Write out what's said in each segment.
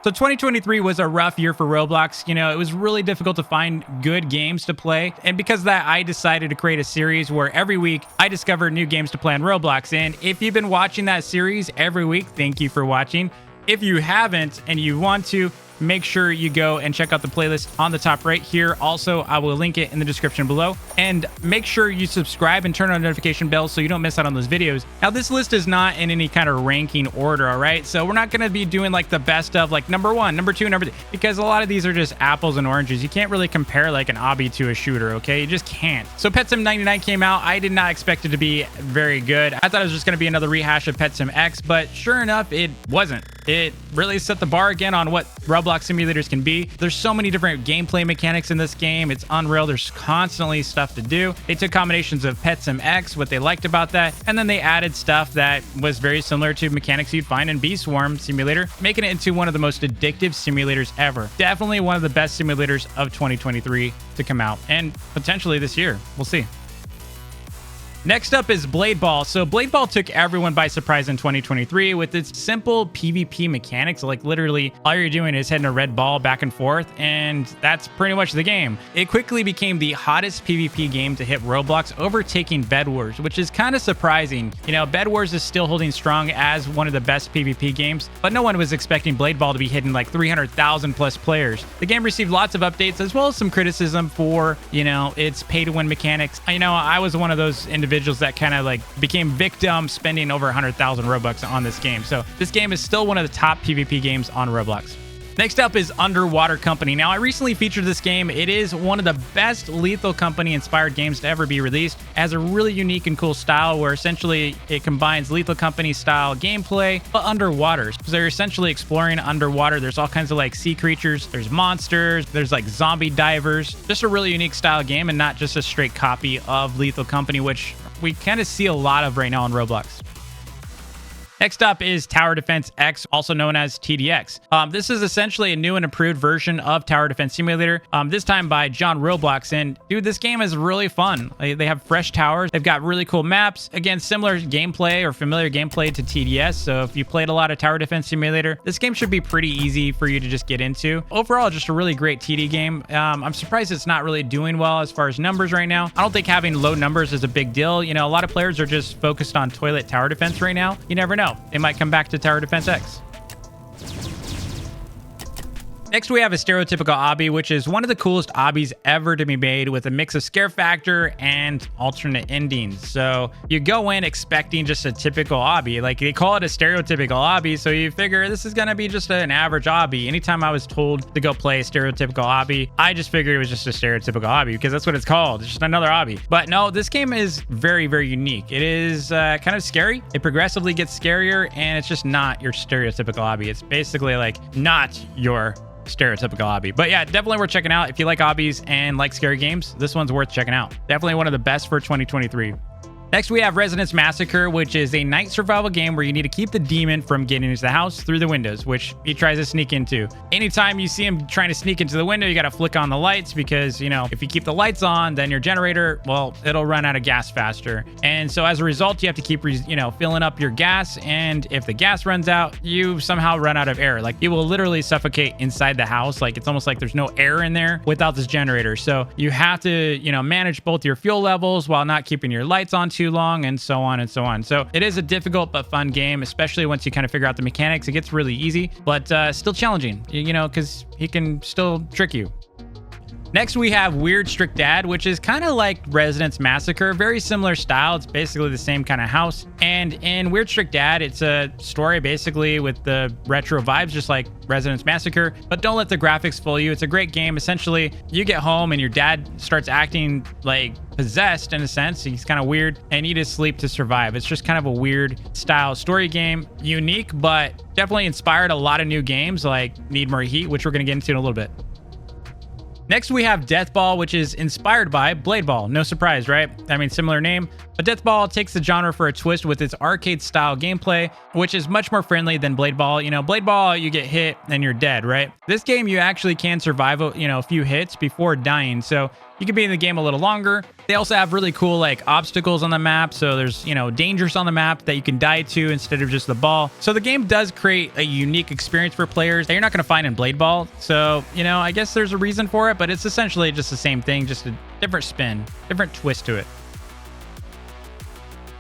So 2023 was a rough year for Roblox. You know, it was really difficult to find good games to play. And because of that, I decided to create a series where every week I discover new games to play on Roblox. And if you've been watching that series every week, thank you for watching. If you haven't and you want to, make sure you go and check out the playlist on the top right here. Also, I will link it in the description below. And make sure you subscribe and turn on notification bells so you don't miss out on those videos. Now, this list is not in any kind of ranking order, all right? So we're not going to be doing like the best of like number 1, number 2, number 3, because a lot of these are just apples and oranges. You can't really compare like an obby to a shooter, okay? You just can't. So Pet Sim 99 came out. I did not expect it to be very good. I thought it was just going to be another rehash of Pet Sim X, but sure enough, it wasn't. It really set the bar again on what Roblox simulators can be. There's so many different gameplay mechanics in this game. It's unreal. There's constantly stuff to do. They took combinations of Pet Sim X, what they liked about that, and then they added stuff that was very similar to mechanics you'd find in Bee Swarm Simulator, making it into one of the most addictive simulators ever. Definitely one of the best simulators of 2023 to come out, and potentially this year. We'll see. Next up is Blade Ball. So Blade Ball took everyone by surprise in 2023 with its simple PvP mechanics. Like literally all you're doing is hitting a red ball back and forth, and that's pretty much the game. It quickly became the hottest PvP game to hit Roblox, overtaking Bed Wars, which is kind of surprising. You know, Bed Wars is still holding strong as one of the best PvP games, but no one was expecting Blade Ball to be hitting like 300,000 plus players. The game received lots of updates as well as some criticism for, you know, its pay-to-win mechanics. You know, I was one of those individuals that kind of like became victim spending over 100,000 Robux on this game. So this game is still one of the top PvP games on Roblox. Next up is Underwater Company. Now, I recently featured this game. It is one of the best Lethal Company inspired games to ever be released. It has a really unique and cool style where essentially it combines Lethal Company style gameplay, but underwater. So they're essentially exploring underwater. There's all kinds of like sea creatures, there's monsters, there's like zombie divers. Just a really unique style game and not just a straight copy of Lethal Company, which we kind of see a lot of right now on Roblox. Next up is Tower Defense X, also known as TDX. This is essentially a new and improved version of Tower Defense Simulator, this time by John Roblox. And dude, this game is really fun. They have fresh towers. They've got really cool maps. Again, similar gameplay or familiar gameplay to TDS. So if you played a lot of Tower Defense Simulator, this game should be pretty easy for you to just get into. Overall, just a really great TD game. I'm surprised it's not really doing well as far as numbers right now. I don't think having low numbers is a big deal. You know, a lot of players are just focused on toilet tower defense right now. You never know. It might come back to Tower Defense X. Next, we have a stereotypical obby, which is one of the coolest obbies ever to be made with a mix of scare factor and alternate endings. So you go in expecting just a typical obby. Like they call it a stereotypical obby, so you figure this is going to be just an average obby. Anytime I was told to go play a stereotypical obby, I just figured it was just a stereotypical obby because that's what it's called. It's just another obby. But no, this game is very, very unique. It is kind of scary. It progressively gets scarier, and it's just not your stereotypical obby. It's basically like not your stereotypical obby. But yeah, definitely worth checking out. If you like obbies and like scary games, this one's worth checking out. Definitely one of the best for 2023. Next, we have Residence Massacre, which is a night survival game where you need to keep the demon from getting into the house through the windows, which he tries to sneak into. Anytime you see him trying to sneak into the window, you got to flick on the lights because, you know, if you keep the lights on, then your generator, well, it'll run out of gas faster. And so as a result, you have to keep, filling up your gas. And if the gas runs out, you somehow run out of air. Like it will literally suffocate inside the house. Like it's almost like there's no air in there without this generator. So you have to, manage both your fuel levels while not keeping your lights on too long, and so on and so on. So it is a difficult but fun game, especially once you kind of figure out the mechanics. It gets really easy, but still challenging, because he can still trick you. Next, we have Weird Strict Dad, which is kind of like Residence Massacre, very similar style. It's basically the same kind of house. And in Weird Strict Dad, it's a story basically with the retro vibes, just like Residence Massacre, but don't let the graphics fool you. It's a great game. Essentially, you get home and your dad starts acting like possessed in a sense. He's kind of weird and you need to sleep to survive. It's just kind of a weird style story game. Unique, but definitely inspired a lot of new games like Need More Heat, which we're going to get into in a little bit. Next, we have Death Ball, which is inspired by Blade Ball. No surprise, right? I mean, similar name. But Death Ball takes the genre for a twist with its arcade-style gameplay, which is much more friendly than Blade Ball. You know, Blade Ball, you get hit and you're dead, right? This game, you actually can survive, a few hits before dying, so you can be in the game a little longer. They also have really cool like obstacles on the map, so there's dangers on the map that you can die to instead of just the ball. So the game does create a unique experience for players that you're not going to find in Blade Ball. So I guess there's a reason for it, but it's essentially just the same thing, just a different spin, different twist to it.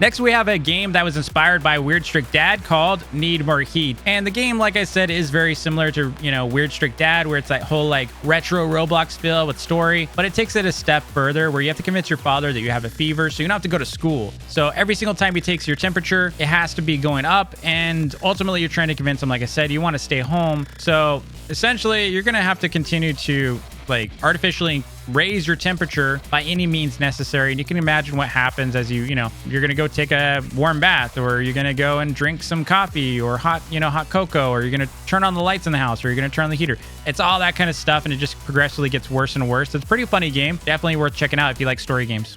Next, we have a game that was inspired by Weird Strict Dad called Need More Heat. And the game, like I said, is very similar to, Weird Strict Dad, where it's that whole like retro Roblox feel with story, but it takes it a step further where you have to convince your father that you have a fever, so you don't have to go to school. So every single time he takes your temperature, it has to be going up. And ultimately, you're trying to convince him, like I said, you want to stay home. So essentially, you're going to have to continue to like artificially raise your temperature by any means necessary. And you can imagine what happens as you're going to go take a warm bath, or you're going to go and drink some coffee or hot cocoa, or you're going to turn on the lights in the house, or you're going to turn on the heater. It's all that kind of stuff, and it just progressively gets worse and worse. It's a pretty funny game. Definitely worth checking out if you like story games.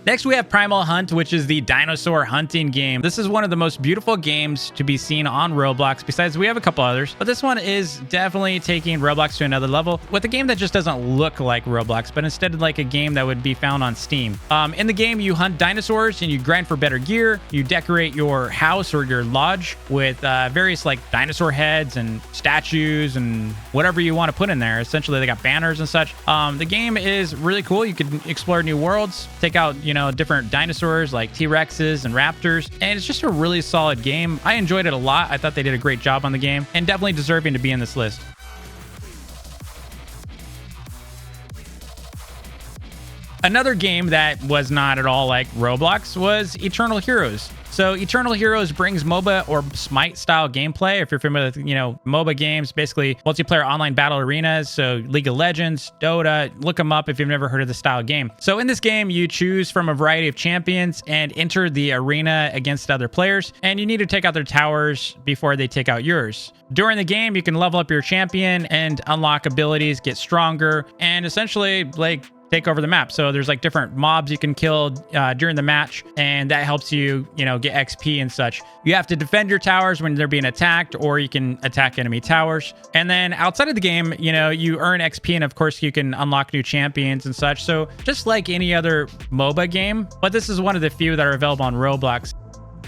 Next, we have Primal Hunt, which is the dinosaur hunting game. This is one of the most beautiful games to be seen on Roblox. Besides, we have a couple others, but this one is definitely taking Roblox to another level with a game that just doesn't look like Roblox, but instead like a game that would be found on Steam. In the game, you hunt dinosaurs and you grind for better gear. You decorate your house or your lodge with various like dinosaur heads and statues and whatever you want to put in there. Essentially, they got banners and such. The game is really cool. You can explore new worlds, take out, different dinosaurs like T-Rexes and Raptors, and it's just a really solid game. I enjoyed it a lot. I thought they did a great job on the game, and definitely deserving to be in this list. Another game that was not at all like Roblox was Eternal Heroes. So Eternal Heroes brings MOBA or Smite style gameplay. If you're familiar with, MOBA games, basically multiplayer online battle arenas. So League of Legends, Dota, look them up if you've never heard of the style game. So in this game, you choose from a variety of champions and enter the arena against other players. And you need to take out their towers before they take out yours. During the game, you can level up your champion and unlock abilities, get stronger, and essentially take over the map. So there's like different mobs you can kill during the match, and that helps you, get XP and such. You have to defend your towers when they're being attacked, or you can attack enemy towers. And then outside of the game, you earn XP, and of course you can unlock new champions and such. So just like any other MOBA game, but this is one of the few that are available on Roblox.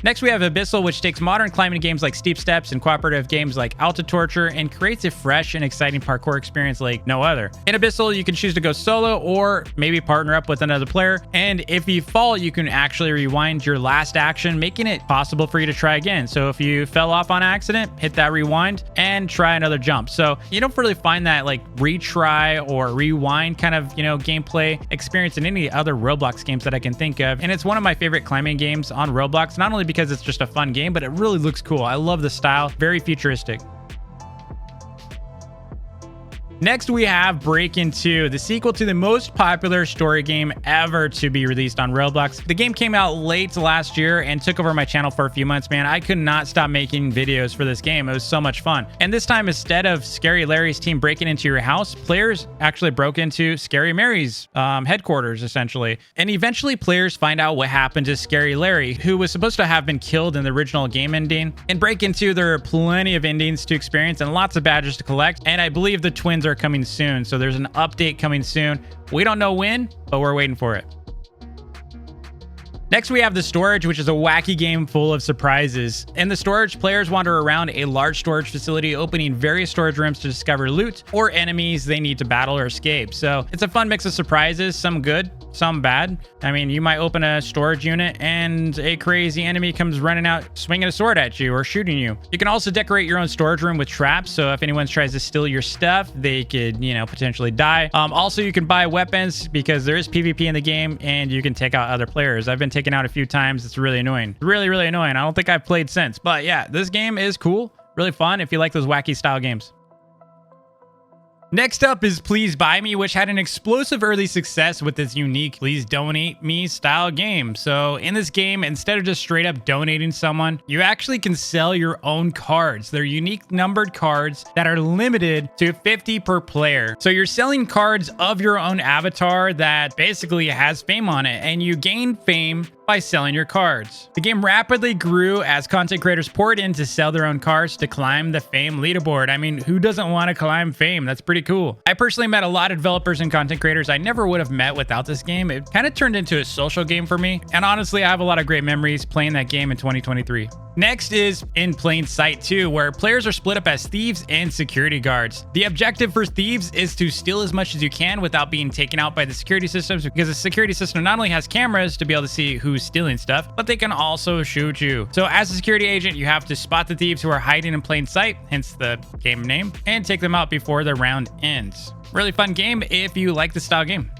Next, we have Abyssal, which takes modern climbing games like Steep Steps and cooperative games like Alta Torture and creates a fresh and exciting parkour experience like no other. In Abyssal, you can choose to go solo or maybe partner up with another player. And if you fall, you can actually rewind your last action, making it possible for you to try again. So if you fell off on accident, hit that rewind and try another jump. So you don't really find that like retry or rewind kind of, gameplay experience in any other Roblox games that I can think of. And it's one of my favorite climbing games on Roblox, not only because it's just a fun game, but it really looks cool. I love the style, very futuristic. Next, we have Breakin' 2, the sequel to the most popular story game ever to be released on Roblox. The game came out late last year and took over my channel for a few months, man. I could not stop making videos for this game. It was so much fun. And this time, instead of Scary Larry's team breaking into your house, players actually broke into Scary Mary's headquarters, essentially. And eventually, players find out what happened to Scary Larry, who was supposed to have been killed in the original game ending. In Breakin' 2, there are plenty of endings to experience and lots of badges to collect. And I believe the twins are coming soon, so there's an update coming soon. We don't know when, but we're waiting for it. Next, we have The Storage, which is a wacky game full of surprises. In The Storage, players wander around a large storage facility, opening various storage rooms to discover loot or enemies they need to battle or escape. So it's a fun mix of surprises, some good, some bad. I mean, you might open a storage unit and a crazy enemy comes running out, swinging a sword at you or shooting you. You can also decorate your own storage room with traps, so if anyone tries to steal your stuff, they could, potentially die. Also, you can buy weapons because there is PvP in the game, and you can take out other players. I've been taken out a few times. It's really annoying. Really, really annoying. I don't think I've played since. But yeah, this game is cool. Really fun if you like those wacky style games. Next up is Please Buy Me, which had an explosive early success with its unique Please Donate Me style game. So in this game, instead of just straight up donating someone, you actually can sell your own cards. They're unique numbered cards that are limited to 50 per player. So you're selling cards of your own avatar that basically has fame on it, and you gain fame by selling your cards. The game rapidly grew as content creators poured in to sell their own cards to climb the fame leaderboard. I mean, who doesn't want to climb fame? That's pretty cool. I personally met a lot of developers and content creators I never would have met without this game. It kind of turned into a social game for me. And honestly, I have a lot of great memories playing that game in 2023. Next is In Plain Sight 2, where players are split up as thieves and security guards. The objective for thieves is to steal as much as you can without being taken out by the security systems, because the security system not only has cameras to be able to see who's stealing stuff, but they can also shoot you. So as a security agent, you have to spot the thieves who are hiding in plain sight, hence the game name, and take them out before the round ends. Really fun game if you like this style game.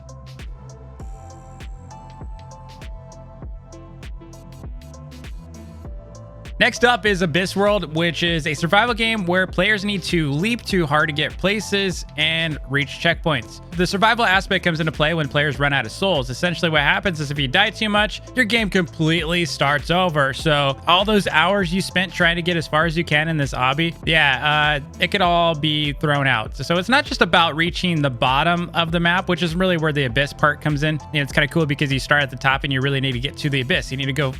Next up is Abyss World, which is a survival game where players need to leap to hard to get places and reach checkpoints. The survival aspect comes into play when players run out of souls. Essentially what happens is if you die too much, your game completely starts over. So all those hours you spent trying to get as far as you can in this obby, it could all be thrown out. So it's not just about reaching the bottom of the map, which is really where the Abyss part comes in. And it's kind of cool because you start at the top and you really need to get to the Abyss. You need to go,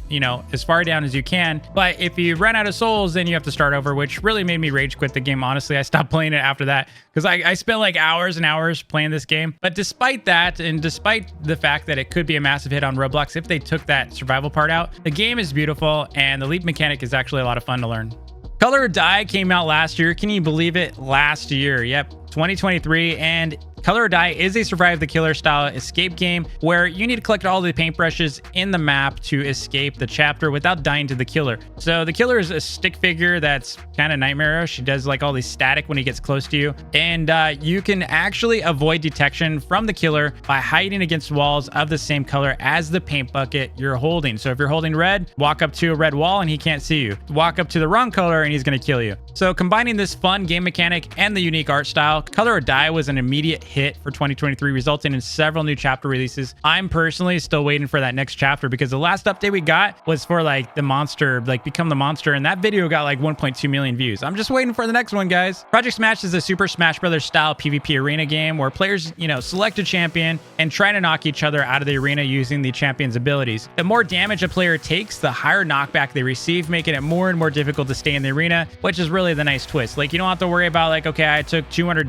as far down as you can. But if you run out of souls, then you have to start over, which really made me rage quit the game. Honestly, I stopped playing it after that because I spent like hours and hours playing this game. But despite that, and despite the fact that it could be a massive hit on Roblox if they took that survival part out, the game is beautiful and the leap mechanic is actually a lot of fun to learn. Color or Die came out last year. Can you believe it? Last year. Yep. 2023, and Color or Die is a Survive the Killer style escape game where you need to collect all the paintbrushes in the map to escape the chapter without dying to the killer. So the killer is a stick figure that's kind of nightmarish. He does like all these static when he gets close to you, and you can actually avoid detection from the killer by hiding against walls of the same color as the paint bucket you're holding. So if you're holding red, walk up to a red wall and he can't see you. Walk up to the wrong color and he's going to kill you. So combining this fun game mechanic and the unique art style, Color or Die was an immediate hit for 2023, resulting in several new chapter releases. I'm personally still waiting for that next chapter because the last update we got was for like the monster, like Become the Monster, and that video got like 1.2 million views. I'm just waiting for the next one, guys. Project Smash is a Super Smash Bros. Style PvP arena game where players, select a champion and try to knock each other out of the arena using the champion's abilities. The more damage a player takes, the higher knockback they receive, making it more and more difficult to stay in the arena, which is really the nice twist. Like, you don't have to worry about like, okay, I took 200,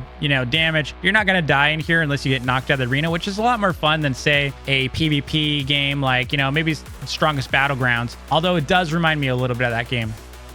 damage. You're not going to die in here unless you get knocked out of the arena, which is a lot more fun than, say, a PvP game like, maybe Strongest Battlegrounds, although it does remind me a little bit of that game.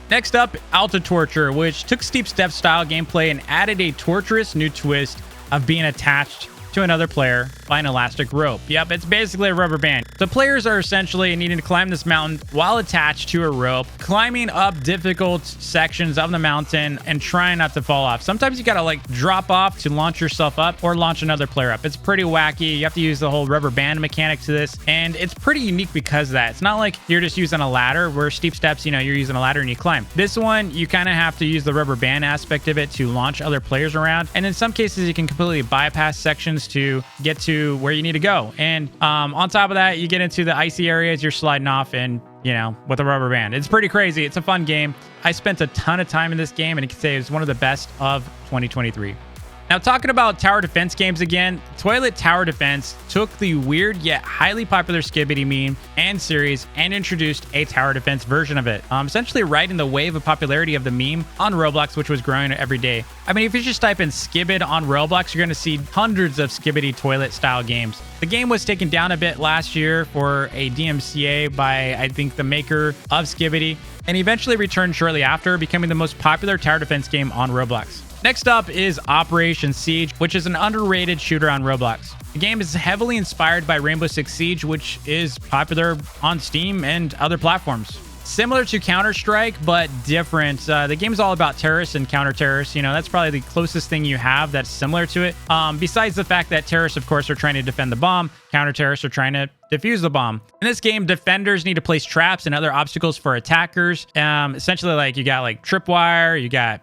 Next up, Alta Torture, which took Steep Step style gameplay and added a torturous new twist of being attached to another player by an elastic rope. Yep, it's basically a rubber band. The players are essentially needing to climb this mountain while attached to a rope, climbing up difficult sections of the mountain and trying not to fall off. Sometimes you gotta like drop off to launch yourself up or launch another player up. It's pretty wacky. You have to use the whole rubber band mechanic to this, and it's pretty unique because of that. It's not like you're just using a ladder where Steep Steps, you're using a ladder and you climb. This one, you kind of have to use the rubber band aspect of it to launch other players around, and in some cases you can completely bypass sections to get to where you need to go. And on top of that, you get into the icy areas, you're sliding off and with a rubber band. It's pretty crazy. It's a fun game. I spent a ton of time in this game, and I can say it's one of the best of 2023. Now, talking about tower defense games again, Toilet Tower Defense took the weird yet highly popular Skibidi meme and series and introduced a tower defense version of it, essentially riding the wave of popularity of the meme on Roblox, which was growing every day. I mean, if you just type in Skibid on Roblox, you're going to see hundreds of Skibidi toilet style games. The game was taken down a bit last year for a DMCA by, I think, the maker of Skibidi, and eventually returned shortly after, becoming the most popular tower defense game on Roblox. Next up is Operation Siege, which is an underrated shooter on Roblox. The game is heavily inspired by Rainbow Six Siege, which is popular on Steam and other platforms. Similar to Counter-Strike, but different. The game is all about terrorists and counter-terrorists. That's probably the closest thing you have that's similar to it. Besides the fact that terrorists, of course, are trying to defend the bomb, counter-terrorists are trying to defuse the bomb. In this game, defenders need to place traps and other obstacles for attackers. Essentially, like you got like tripwire, you got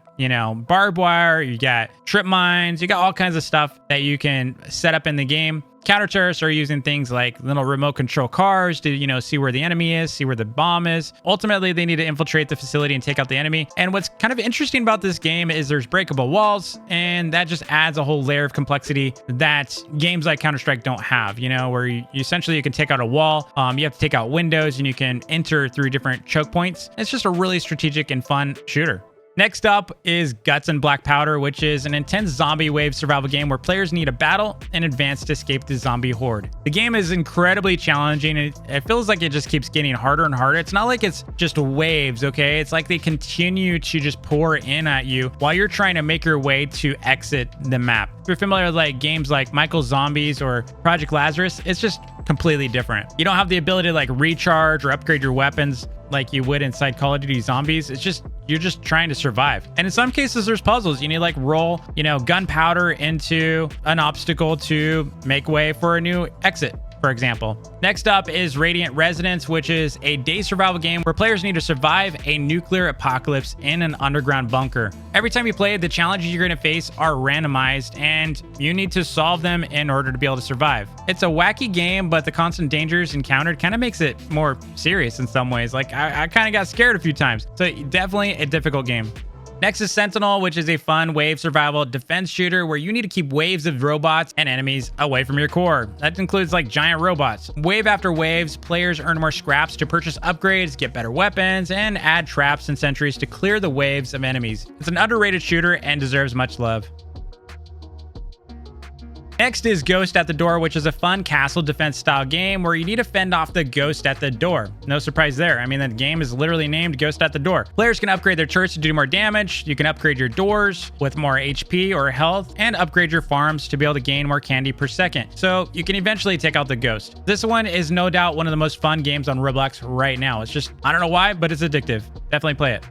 barbed wire, you got trip mines, you got all kinds of stuff that you can set up in the game. Counter-terrorists are using things like little remote control cars to, see where the enemy is, see where the bomb is. Ultimately, they need to infiltrate the facility and take out the enemy. And what's kind of interesting about this game is there's breakable walls, and that just adds a whole layer of complexity that games like Counter-Strike don't have, where you essentially you can take out a wall, you have to take out windows, and you can enter through different choke points. It's just a really strategic and fun shooter. Next up is Guts and Black Powder, which is an intense zombie wave survival game where players need a battle in advance to escape the zombie horde. The game is incredibly challenging, and it feels like it just keeps getting harder and harder. It's not like it's just waves, okay? It's like they continue to just pour in at you while you're trying to make your way to exit the map. If you're familiar with like games like Michael Zombies or Project Lazarus, it's just completely different. You don't have the ability to like recharge or upgrade your weapons like you would inside Call of Duty Zombies. You're just trying to survive. And in some cases, there's puzzles. You need to like roll, gunpowder into an obstacle to make way for a new exit, for example. Next up is Radiant Residence, which is a day survival game where players need to survive a nuclear apocalypse in an underground bunker. Every time you play, the challenges you're going to face are randomized, and you need to solve them in order to be able to survive. It's a wacky game, but the constant dangers encountered kind of makes it more serious in some ways. Like I kind of got scared a few times. So definitely a difficult game. Next is Sentinel, which is a fun wave survival defense shooter where you need to keep waves of robots and enemies away from your core. That includes like giant robots. Wave after waves, players earn more scraps to purchase upgrades, get better weapons, and add traps and sentries to clear the waves of enemies. It's an underrated shooter and deserves much love. Next is Ghost at the Door, which is a fun castle defense style game where you need to fend off the ghost at the door. No surprise there. I mean, the game is literally named Ghost at the Door. Players can upgrade their turrets to do more damage. You can upgrade your doors with more HP or health and upgrade your farms to be able to gain more candy per second. So you can eventually take out the ghost. This one is no doubt one of the most fun games on Roblox right now. It's just, I don't know why, but it's addictive. Definitely play it.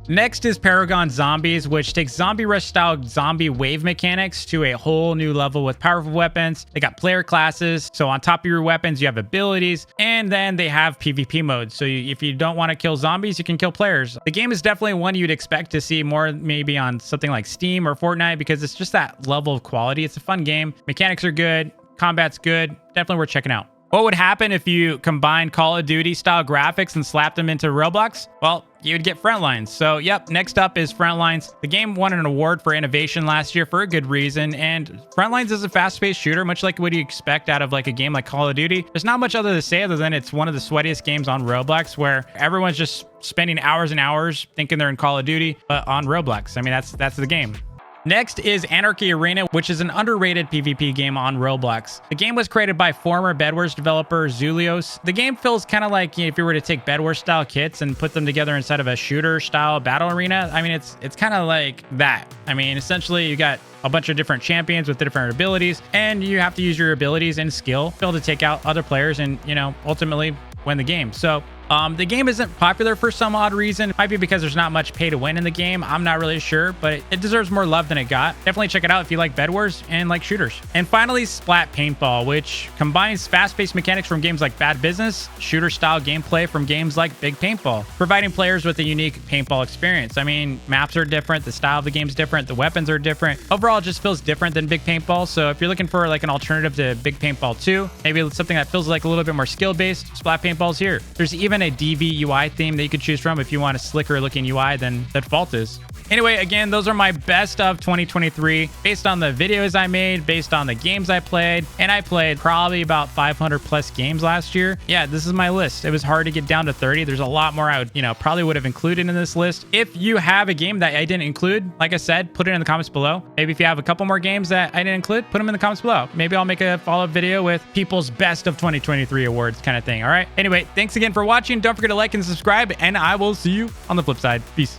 Next is Paragon Zombies, which takes Zombie Rush style zombie wave mechanics to a whole new level with powerful weapons. They got player classes, so on top of your weapons you have abilities, and then they have PvP modes. So if you don't want to kill zombies, you can kill players. The game is definitely one you'd expect to see more maybe on something like Steam or Fortnite because it's just that level of quality. It's a fun game. Mechanics are good. Combat's good. Definitely worth checking out. What would happen if you combine Call of Duty style graphics and slapped them into Roblox? Well, you would get Frontlines. So yep, next up is Frontlines. The game won an award for innovation last year for a good reason, and Frontlines is a fast-paced shooter, much like what you expect out of like a game like Call of Duty. There's not much other to say other than it's one of the sweatiest games on Roblox where everyone's just spending hours and hours thinking they're in Call of Duty, but on Roblox. I mean, that's the game. Next is Anarchy Arena, which is an underrated PvP game on Roblox. The game was created by former Bed Wars developer Zulios. The game feels kind of like if you were to take Bed Wars style kits and put them together inside of a shooter style battle arena. I mean, it's kind of like that. I mean, essentially you got a bunch of different champions with different abilities, and you have to use your abilities and skill to be able to take out other players and, ultimately win the game. So the game isn't popular for some odd reason. It might be because there's not much pay to win in the game. I'm not really sure, but it deserves more love than it got. Definitely check it out if you like Bed Wars and like shooters. And finally, Splat Paintball, which combines fast-paced mechanics from games like Bad Business, shooter-style gameplay from games like Big Paintball, providing players with a unique paintball experience. I mean, maps are different, the style of the game's different, the weapons are different. Overall, it just feels different than Big Paintball. So if you're looking for like an alternative to Big Paintball 2, maybe something that feels like a little bit more skill-based, Splat Paintball's here. There's even a DV UI theme that you could choose from if you want a slicker looking UI than the default is. Anyway, again, those are my best of 2023 based on the videos I made, based on the games I played, and I played probably about 500 plus games last year. Yeah, this is my list. It was hard to get down to 30. There's a lot more I would, probably would have included in this list. If you have a game that I didn't include, like I said, put it in the comments below. Maybe if you have a couple more games that I didn't include, put them in the comments below. Maybe I'll make a follow-up video with people's best of 2023 awards kind of thing. All right. Anyway, thanks again for watching. Don't forget to like and subscribe, and I will see you on the flip side. Peace.